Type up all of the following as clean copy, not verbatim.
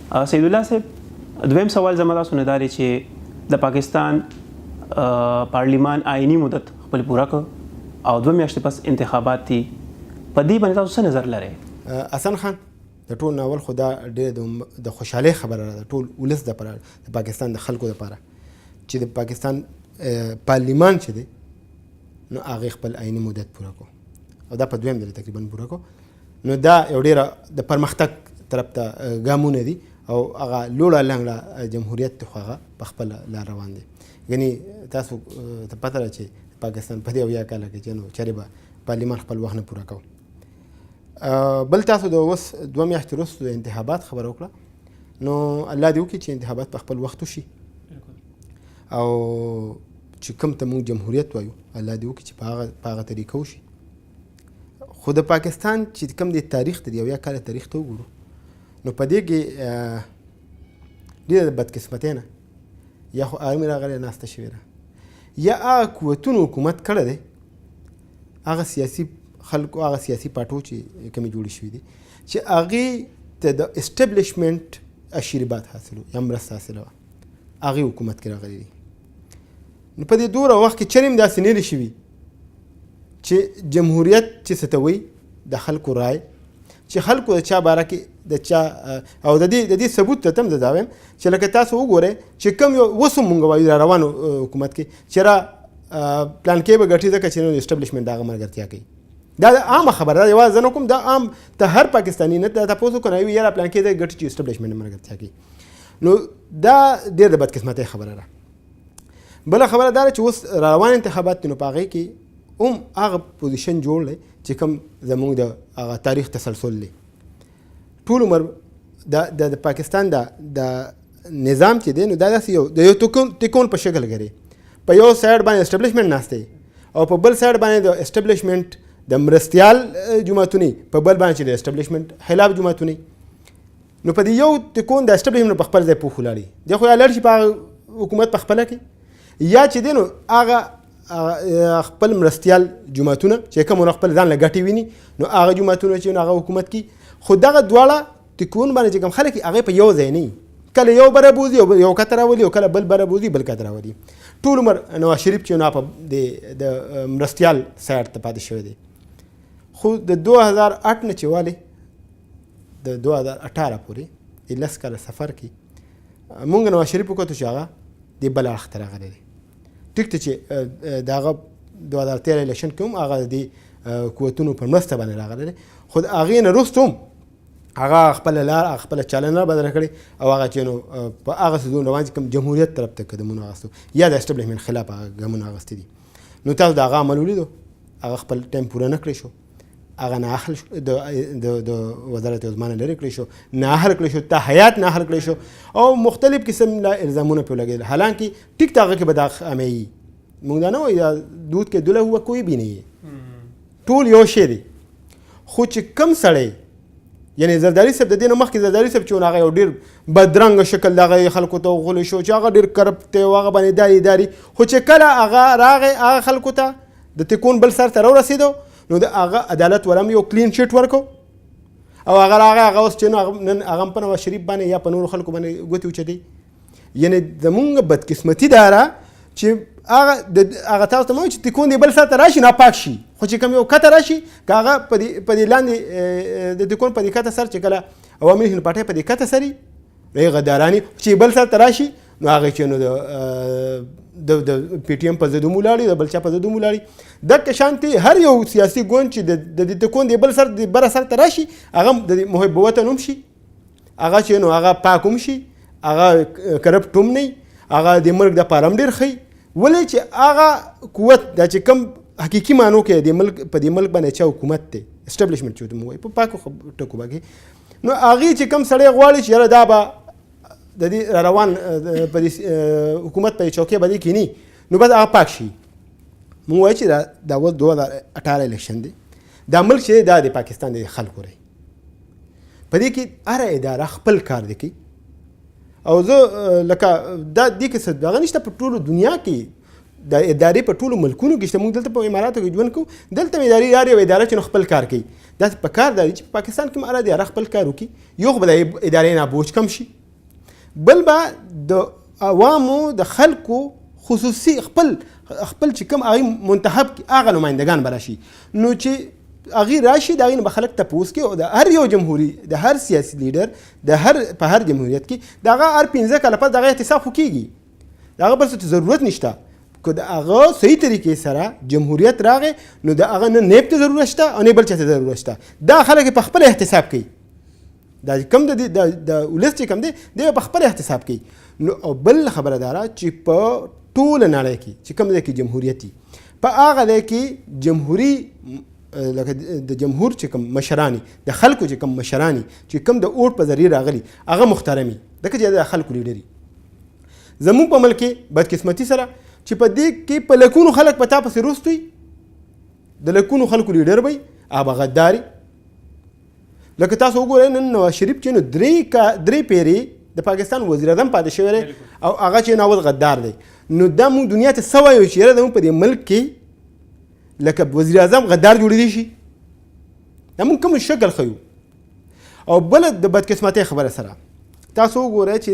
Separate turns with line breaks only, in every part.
سید الله صاحب دویم سوال زما تاسو نه دا دی چې د پاکستان پارلیمان آئینی مدت خپل پوره کړ او 2 میاشتې پس انتخابات دي په دې باندې تاسو څه نظر لرئ؟
حسن خان د ټول ناول خو دا ډېر د خوشحالۍ خبره ده د ټول ولس دپاره د پاکستان د خلکو دپاره چې د پاکستان پارلیمان چې دی نو هغې خپل آئیني مدت پوره کړو او دا په 2م ځل تقریبا پوره کړو نو دا یو ډېره د پرمختګ طرف ته ګامونه دي او هغه لوړه لنګړه جمهوریت دی خو هغه په خپله لار روان دی یعنې تاسو ته پته ده چې پاکستان په دې 70 کاله کې چې نو چېرې به پارلیمان خپل وخت نه پوره کوو. بل تاسو د اوس 2 میاشتې وروسته د انتخابات خبره وکړه نو الله دې وکړي چې انتخابات په خپل وخت وشي او چې کوم ته موږ جمهوریت وایو الله دې وکړي چې په هغه طریقه وشي. خو د پاکستان چې کوم د تاریخ ته د 70 کاله تاریخ ته وګورو نو په دې کې ډېره د بدقسمتۍ نه یا خو آرمي راغلی ناسته شوې ده یا هغه قوتونو حکومت کړی دی هغه سیاسي خلکو هغه سیاسي پارټو چې کومې جوړې شوي دي چې هغې ته د اسټبلیشمنټ اشیرباد حاصل یا مرسته حاصله وه هغې حکومت کې راغلی دي. نو په دې دوره وخت کې چرې هم داسې نه دي شوي چې جمهوریت چې څه ته وایي د خلکو رای چې خلکو د چا باره کې د چا او د دې ثبوت ته هم زه دا وایم چې لکه تاسو وګورئ چې کوم یو اوس هم مونږ وایو را روانو حکومت کې چې را پلان کې به ګټي ځکه چې نو اسټبلیشمنټ د هغه ملګرتیا کوي دا عامه خبره ده یوازې نه کوم دا عام ته هر پاکستاني نه تاسو کنه یاره پلان کې د ګټي چې اسټبلیشمنټ ملګرتیا کوي نو دا ډېر د بدقسمتۍ خبره ده. بله خبره دا ده چې اوس را روان انتخابات دي نو په هغې کې هم هغه پوزیشن جوړ دی چې کوم زموږ د هغه تاریخ تسلسل دی. ټول عمر د پاکستان د نظام چې دی نو دا داسې د یو تکون په شکل ګري په یو سایډ باندې اسټبلیشمنټ ناست دی او په بل سایډ باندې د اسټبلیشمنټ د مرستیال جماعتونه په بل باندې د اسټبلیشمنټ خلاف جماعتونه نو په دې یو تکون د اسټبلیشمنټ په خپل ځای پوښ ولاړي دی خو یا لړ شي په حکومت په خپله کې یا چې دی نو هغه خپل مرستیال جماعتونه چې کوم خپل ځان له ګټې ویني نو هغه جماعتونه چې هغه حکومت کې خو دغه دواړه تکون باندې چې کوم خلک هغه په یو ځای نه کله یو بره بوزي یو کته راولي او کله بل بره بوزي بل کته راولي. ټول عمر نواز شریف چې نو په د مرستیال سایډ ته پاتې شوی دی خو د 2008 نه چې والی د 2018 پورې د 10 کاله سفر کې مونږ نواز شریف وکړو چې هغه د بل اړخ ته راغلی دی. ټیک ته چې د هغه 2013 الیکشن کې هم هغه د قوتونو په مرسته باندې راغلی دی خو د هغې نه وروسته هم هغه خپله لار خپله چالنه بدله کړې او هغه چې نو په هغه څیزونو روان چې کوم جمهوریت طرف ته قدمونه اخیستو یا د اسټبلیشمنټ خلاف هغه ګامونه اخیستي دي نو تاسو د هغه عمل ولیدو هغه خپل ټایم پوره نه کړی شو هغه نااهل د وزارت عظما نه لرې کړی شو نااهل کړی شو تحیات نااهل کړی شو او مختلف قسم الزامونه پرې لګېدل حالانکه ټیک ته هغه کې به دا امهیي مونږ دا نه وایو دود کې دله هو کوئی بھی نہیں ټول یو شی دی خو چې کم سړی یعنی زرداری صاحب د دې نه مخکې زرداری صاحب چې هغه یو ډېر بدرنګه شکل د هغه خلکو ته وغولی شو چې هغه ډېر کرپټ دی او هغه باندې داري خو چې کله هغه راغی هغه خلکو ته د تکون بل سر ته راورسېدو نو د هغه عدالت ولم یو کلین شیټ ورکو او هغه راغی هغه اوس چې نن هغه په نواز شریف باندې یا په نورو خلکو باندې ګوتې اوچتوي یعنی زمونږ بدقسمتي دا ده چې هغه تاسو ته وایي چې تکون دی بل سر ته راشي ناپاک شي خو چې کوم یو کته راشي که هغه په دې لاندې د تکون په دې کته سر چې کله عوامي هند پارټۍ په دې کته سري غداراني چې بل سر ته راشي نو هغه چې نو د پی ټي ایم په ضد هم ولاړي د بل چا په ضد هم ولاړي دغه شانتې هر یو سیاسي ګوند چې د تکون دی بل سر د بره سر ته راشي هغه د محب وطن هم شي هغه چې نو هغه پاک هم شي هغه کرپټ هم نه هغه د ملک د پاره هم ډېر ښه ولې چې هغه قوت دا چې کوم حقیقي معنو کې د ملک په دې ملک باندې چې حکومت دی اسټبلیشمنټ چې موږ وایو په پاکو ټکو باندې نو هغې چې کوم سړی غواړي چې یاره دا به د دې روان په دې حکومت په چوکۍ باندې کینی نو باید هغه پاک شي. موږ وایو چې دا اوس 2018 الیکشن دی دا ملک چې دا د پاکستان د خلکو دی په دې کې هره اداره خپل کار دی کوي او زه لکه دا دې کې څه دغه نشته په ټولو دنیا کې د ادارې په ټولو ملکونو کې شته. موږ دلته په اماراتو کې ژوند کوو دلته ادارې یو اداره چې خپل کار کوي دا په کار دی چې په پاکستان کې اداره خپل کار وکړي یو خو به د ادارې نه بوج کم شي بل به د عوامو د خلکو خصوصي خپل چې کوم هغه منتخب هغه نمایندگان به راشي نو چې هغه راشي د هغه به خلک تپوس کې او د هر یو جمهوری د هر سیاسي لیډر په هر جمهوریت کې دغه هر 15 کاله پس دغه احتساب کیږي دغه بس ضرورت نشته که د هغه صحیح طریقې سره جمهوریت راغی نو د هغه نه نیب ته ضرورت شته او نه بل چاته ضرورت شته دا خلک په خپل احتساب کوي دا کم د ولس چې کم دی په خپل احتساب کوي نو او بل خبره داره چې په ټول نړۍ کې چې کوم ځای کې جمهوریت دي په هغه ځای کې جمهوري لکه د جمهور چې کوم مشرانی د خلکو چې کوم مشرانی چې کوم د اوټ په ذریعه راغلي هغه محترمي دغه چې د خلکو لیډري زموږ په ملک کې بدقسمتي سره چې په دې کې په لکونو خلک په تا پسې روستوي د لکونو خلکو لیډر وي هغه غداري لکه تاسو وګورئ نن نواز شریف چې نو درې پیرې د پاکستان وزیر اعظم پاتې شوی دی او هغه چې ناول غدار دی نو دا موږ دنیا ته څه وایو چې یاره زموږ په دې ملک کې لکه وزیر اعظم غدار جوړېدی شي دا موږ کوم شکل ښیو او بله د بدقسمتۍ خبره سره تاسو وګورئ چې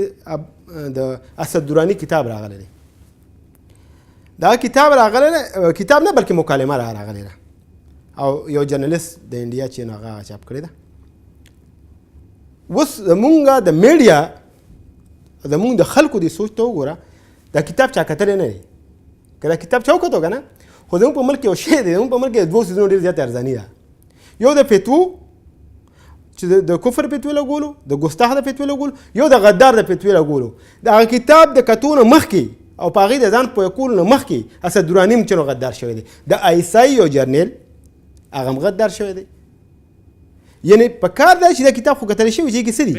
د اسد دراني کتاب راغلی دی دا کتاب راغلی کتاب نه بلکې مکالمه راغلی ده او یو جرنلیست د انډیا چې هغه چاپ کړې ده اوس زمونږ د میډیا زمونږ د خلکو د سوچ ته وګوره دا کتاب چا کتلی نه دی که دا کتاب چا وکتو که نه خو زمونږ په ملک یو شی دی زمونږ په ملک د 2 څیزونو ډېر زیات ارزاني ده یو د فتوو چې د کفر فتوی لګولو د ګستاخ د فتوی لګولو یو د غدار د فتوی لګولو د هغه کتاب د کتو نه مخکې او په هغې د ځان پوه کولو نه مخکې اسد دراني هم چې نو غدار شوی دی د آیسای یو جرنیل هغه هم غدار شوی دی یعنی په کار دی چې دا کتاب خو کتلی شوی چې کې څه دي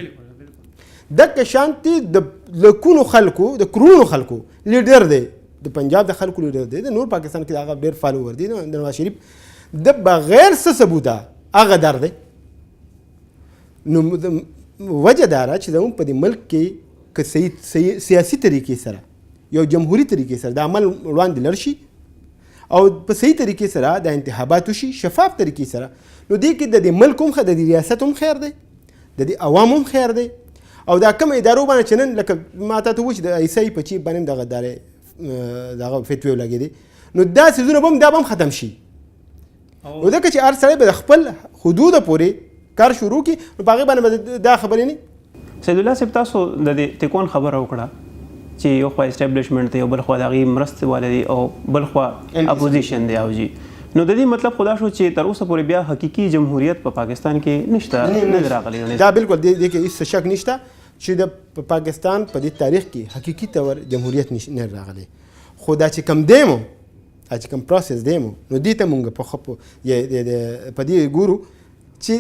دغه شانتي د لکونو خلکو د کرونو خلکو لیډر دی د پنجاب د خلکو لیډر دی د نور پاکستان کې هغه ډېر فالوور دی د نواز شریف د بغیر څه ثبوته هغه در دی نو وجه داره چې زموږ په دې ملک کې که صحیح سیاسي طریقې سره یو جمهوري طریقې سره د عمل وړاندې لاړ شي او په صحیح طریقې سره د انتخابات وشي شفاف طریقې سره نو دې کې د دې ملک هم د دې ریاست هم خیر دی د دې عوام هم خیر دی او دا کوم ادارو باندې چې نن لکه ما ته وایي چې د عیسی په چیپ باندې دغه دارې دغه فتوی ولګېدې نو دا څیزونه به هم دا به هم ختم شي او ځکه چې هر سړی به د خپل حدوده پورې کار شروع کړي نو په هغې باندې دا خبرې نه
سید الله صاحب تاسو د دې تکون خبره وکړه چې یو خوا اسټابلیشمنټ دی او بل خوا د هغې مرستې والا دی او بل خوا اپوزیشن دی او جی نو د دې مطلب خدا شو چې تر اوسه پورې بیا حقیقي جمهوریت په پاکستان کې نشته نه راغلی
دا بالکل دې کې هیڅ شک نشته چې د پاکستان په دې تاریخ کې حقیقي طور جمهوریت نه راغلی خو دا چې کم دیمو چې کم پروسس دیمو نو دې ته مونږ په دې ګورو چې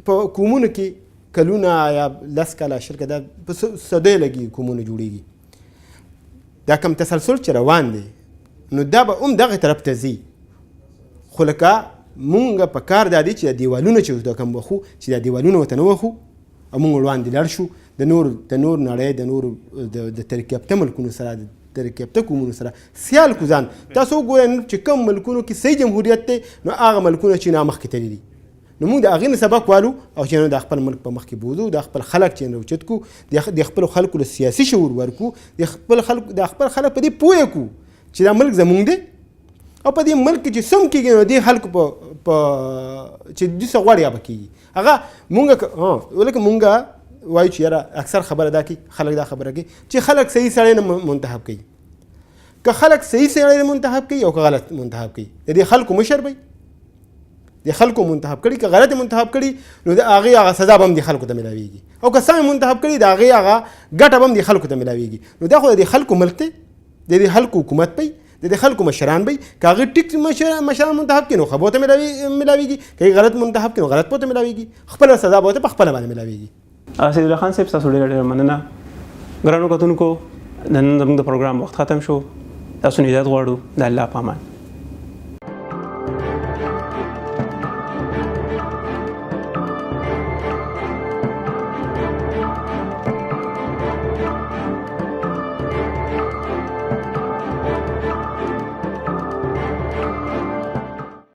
په قومونو کې کلونه یا 10 کاله شرکه دا په صدۍ لګي قومونه جوړېږي دا کم تسلسل چې روان دی نو دا به هم دغه طرف ته ځي خو لکه مونږ په کار دا دی چې د دیوالونه چې دا کم وخو چې دا دیوالونه ورته نه وخو او مونږ وړاندې لاړ شو د نور نړۍ د نورو د ترقي یافته ملکونو سره د ترقي یافته قومونو سره سیال کو ځان تاسو وګورئ چې کوم ملکونو کې صحیح جمهوریت دی نو هغه ملکونه چې نه مخکې تللي دي نو موږ د هغې نه سبق والو او چې د خپل ملک په مخکې بوځو د خپل خلک چې راوچت کړو د خپلو خلکو له سیاسي شعور ورکړو د خپل خلک په دې پوه کړو چې دا ملک زموږ دی او په دې ملک کې چې سم کېږي نو دې خلکو په چې دوی څه غواړي هغه به کېږي هغه مونږ ولکه مونږ وایو چې یاره اکثر خبره دا کوي خلک دا خبره کوي چې خلک صحیح سړی نه منتخب کوي که خلک صحیح سړی نه منتخب کوي او که غلط منتخب کوي د دې خلکو مشر وي د خلکو منتخب کړي که غلط منتخب کړي نو د هغې خزا به هم د خلکو ته میلاویږي او که سم منتخب کړي د هغې هغه ګټه به هم د خلکو ته میلاویږي نو دا خو د خلکو ملک دی د دې خلکو حکومت پي د خلکو مشران وي که هغې ټیک مشران منتخب کړي نو ښه به ورته میلاویږي که یې غلط منتخب کړي نو غلط به ورته میلاویږي خپله سزا به ورته په خپله باندې میلاویږي
سید الله خان صاحب تاسو ډېره ډېره مننه ګرانو کتونکو نن زموږ د پروګرام وخت ختم شو تاسو نه اجازه غواړو د الله په امان